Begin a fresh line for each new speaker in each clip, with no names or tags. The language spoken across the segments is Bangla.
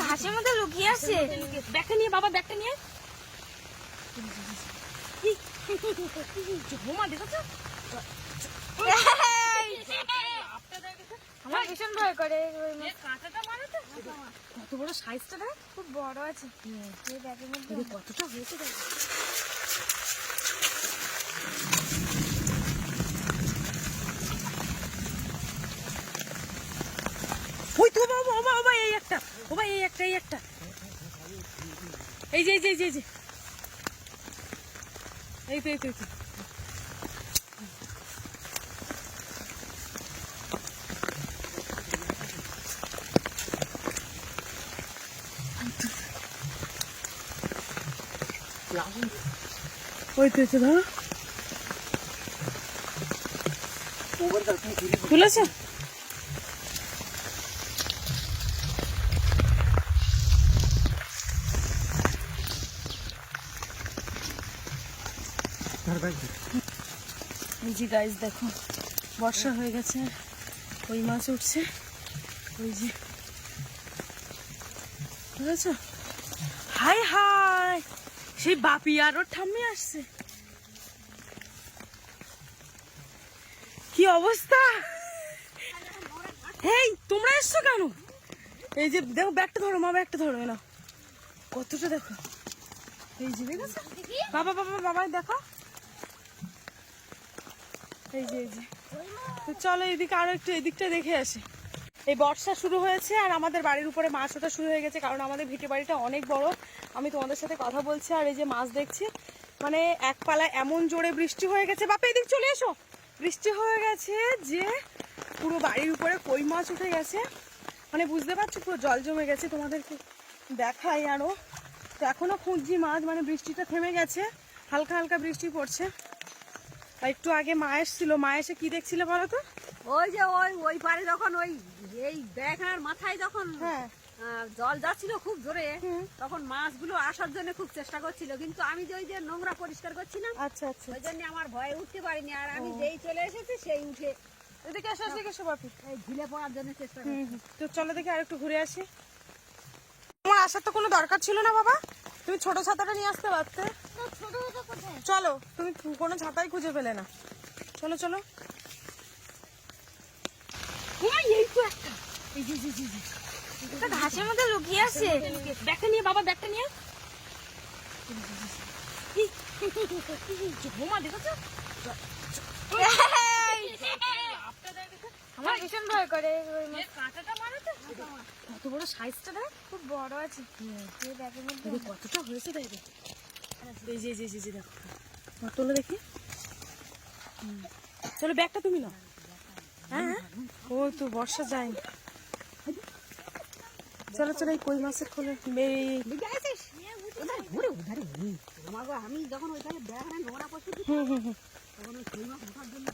ঘাসের মধ্যে লুকিয়ে আছে। ব্যাগটা নিয়ে বাবা, ব্যাগটা নিয়ে। আমার ভীষণ ভয় করে। কত বড় সাইজটা দেখ, খুব বড় আছে। ব্যাগের মধ্যে কতটা হয়েছে দেখ। ওই তো বাবা, বাবা এই একটা, ও ভাই এই একটা, এই একটা, এই যে এই যে এই যে এই তো এই তো এই তো। ওই তো ধরো, তুলেছে। এই যে গাইস দেখো, বর্ষা হয়ে গেছে, ওই মাছ উঠছে, ওই যে বুঝেছ। হাই হাই, সেই বাপি আর ওর ঠাম্মি আসছে। কি অবস্থা! এই তোমরা এসছো কেন? এই যে দেখো, ব্যাগটা ধরো মা, ব্যাগটা ধরো না, কতটা দেখো। এই যে দেখেছো বাবা, বাবা বাবা দেখো, এই যে এই যে। তো চলো এদিকে আরো একটু, এদিকটা দেখে আসি। এই বর্ষা শুরু হয়েছে আর আমাদের বাড়ির উপরে মাছ ওঠা শুরু হয়ে গেছে, কারণ আমাদের ভিটে বাড়িটা অনেক বড়। আমি তোমাদের সাথে কথা বলছি আর এই যে মাছ দেখছি, মানে এক পালা এমন জোরে বৃষ্টি হয়ে গেছে। বাপা এদিক চলে এসো, বৃষ্টি হয়ে গেছে যে পুরো বাড়ির উপরে কই মাছ উঠে গেছে, মানে বুঝতে পারছো পুরো জল জমে গেছে। তোমাদেরকে দেখাই আরো, তো এখনো খুঁজছি মাছ, মানে বৃষ্টিটা থেমে গেছে, হালকা হালকা বৃষ্টি পড়ছে। একটু আগে মা এসেছিল, মা এসে কি দেখছিল বলো তো?
ওই যে ওই পারে যখন ওই এই ব্যাগের মাথায় যখন জল যাচ্ছিল খুব জোরে, তখন মাছগুলো আসার জন্য খুব চেষ্টা করছিল, কিন্তু আমি যে ওই যে নোংরা পরিষ্কার করছি না,
আচ্ছা আচ্ছা,
ওই জন্য আমার ভয়ে উঠতে পারিনি। আর আমি যেই চলে এসেছি সেই উঠে
এদিকে এসো, এদিকে এসো বাপি,
এই ঝিলে পড়ার জন্য চেষ্টা করছি।
তো চলো দেখি আর একটু ঘুরে আসি। তোমার আসার তো কোনো দরকার ছিল না বাবা, তুমি ছোট ছাতাটা নিয়ে আসতে পারতে। চলো, তুমি কোনো ছাতাই খুঁজে পেলে না। চলো চলো, এই তো একটা, এই যে একটা ঘাসের মধ্যে লুকিয়ে আছে। ব্যাগটা নিয়ে বাবা, ব্যাগটা নিয়ে। বোমা দেখেছো? আমার ভীষণ ভয় করে। কাঁটাটা মারো তো, কত বড় সাইজটা দেখ, খুব বড় আছে। ব্যাগের মধ্যে কতটা হয়েছে দেখ। এই যে যে যে দেখো, তোলো দেখি। চলো ব্যাগটা তুমি নাও। হ্যাঁ ও তো বর্ষা যায়নি। চলো চলো, এই কই মাছের খোলে
আমি যখন ওইখানে ব্যাগ নোংরা করছি তখন ওই কই মাছ ওঠার জন্য।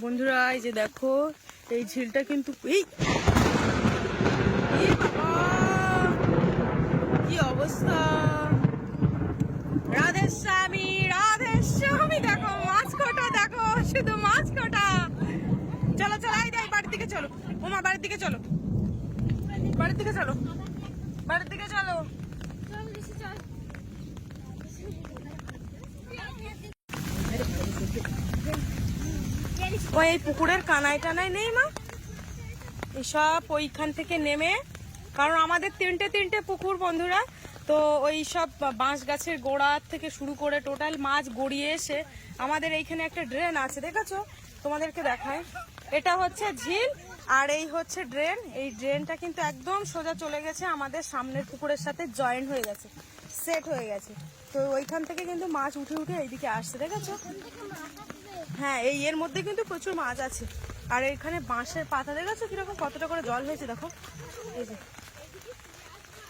বন্ধুরা এই যে দেখো, এই ঝিলটা কিন্তু কি অবস্থা! রাধেস্বামী রাধেস্বামী, দেখো মাছ কটা, দেখো শুধু মাছ কটা। চলো চলো, এই দেখ বাড়ির দিকে চলো, ওমা বাড়ির দিকে চলো, বাড়ির দিকে চলো, বাড়ির দিকে চলো। ওই পুকুরের কানাই টানাই নেই মা, এসব ওইখান থেকে নেমে, কারণ আমাদের তিনটে পুকুর বন্ধুরা, তো ওই সব বাঁশ গাছের গোড়া থেকে শুরু করে টোটাল মাছ গড়িয়ে এসে আমাদের এইখানে একটা ড্রেন আছে, দেখেছো? তোমাদেরকে দেখায়, এটা হচ্ছে ঝিল আর এই হচ্ছে ড্রেন। এই ড্রেনটা কিন্তু একদম সোজা চলে গেছে আমাদের সামনের পুকুরের সাথে, জয়েন্ট হয়ে গেছে, সেট হয়ে গেছে। তো ওইখান থেকে কিন্তু মাছ উঠে উঠে এইদিকে আসছে, দেখেছো? হ্যাঁ, এই এর মধ্যে কিন্তু প্রচুর মাছ আছে। আর এখানে বাঁশের পাতা দেখেছো কিরকম, কতটা করে জল হয়েছে দেখো, এই যে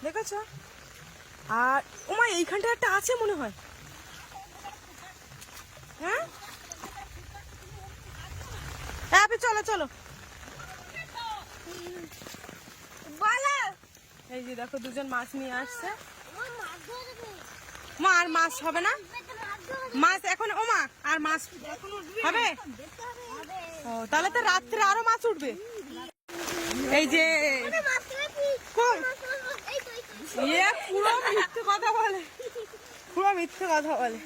দেখেছো? আর ওমা এইখানটা একটা আছে মনে হয়। হ্যাঁ চলো চলো, এই যে দেখো দুজন মাছ নিয়ে আসছে। মা আর মাছ হবে না, মাছ এখন ওমা আর মাছ হবে। ও তাহলে তো রাত্রে আরো মাছ উঠবে। এই যে কই? ইয়ে পুরো মিথ্যে কথা বলে, পুরো মিথ্যে কথা বলে।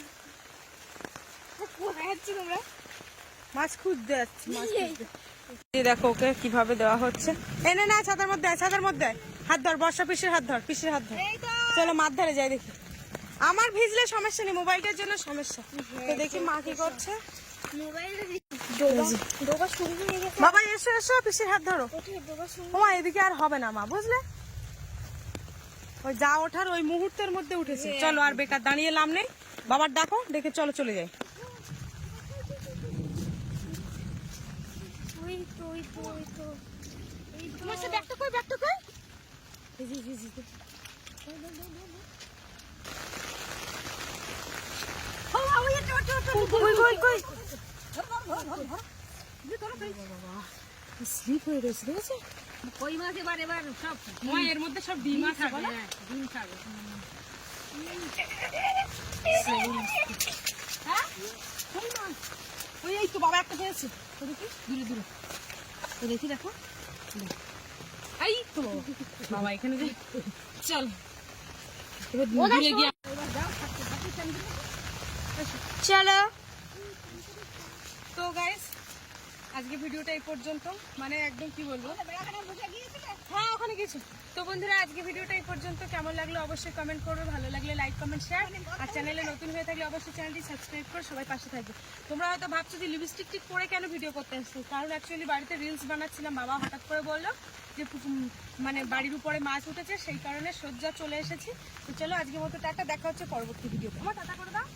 মাছ খুঁজতে যাচ্ছি, মাছ খুঁজতে। এই দেখো ওকে কিভাবে দেওয়া হচ্ছে। এনে না ছাতার মধ্যে, ছাতার মধ্যে হাত ধর, বর্ষা পিসির হাত ধর, পিসির হাত ধর। চলো মাছ ধরে যাই দেখি। আমার ভিজলে সমস্যা নেই, মোবাইলটার জন্য সমস্যা। তো দেখি মা কি করছে। বাবা এসো এসো, পিসির হাত ধরো। মা এদিকে আর হবে না মা, বুঝলে? ওই যা ওঠার ওই মুহূর্তের মধ্যে উঠেছে। চলো আর বেকার দাঁড়িয়ে লাভ নেই, বাবার ডাকো, ডেকে চলো চলে যাই। স্লিপ হয়ে গেছে, দেখেছে?
কই মাছ এবার এবার সব
এর মধ্যে সব ডিম আছে,
ডিম খাবে।
ওই এই তো বাবা একটা পেয়েছে, দেখি দূরে দূরে, দেখি দেখো। এই তো বাবা এখানে, চল এবার দূরে গিয়ে চলো। তো গাইস আজকে ভিডিওটা এই পর্যন্ত, মানে একদম কি বলবো, হ্যাঁ ওখানে গেছি। তো বন্ধুরা আজকে ভিডিওটা এই পর্যন্ত, কেমন লাগলো অবশ্যই কমেন্ট করবে, ভালো লাগলে লাইক কমেন্ট শেয়ার, আর চ্যানেলে নতুন হয়ে থাকলে অবশ্যই চ্যানেলটি সাবস্ক্রাইব করে সবাই পাশে থাকবে। তোমরা হয়তো ভাবছো যে লিপস্টিক টিক পরে কেন ভিডিও করতে আসছি, কারণ অ্যাকচুয়ালি বাড়িতে রিলস বানাচ্ছিলাম, বাবা হঠাৎ করে বললো যে মানে বাড়ির উপরে মাছ উঠেছে, সেই কারণে সজ্জা চলে এসেছি। তো চলো আজকের মতো টাটা, দেখা হচ্ছে পরবর্তী ভিডিওতে। আমার টাটা করে দাও।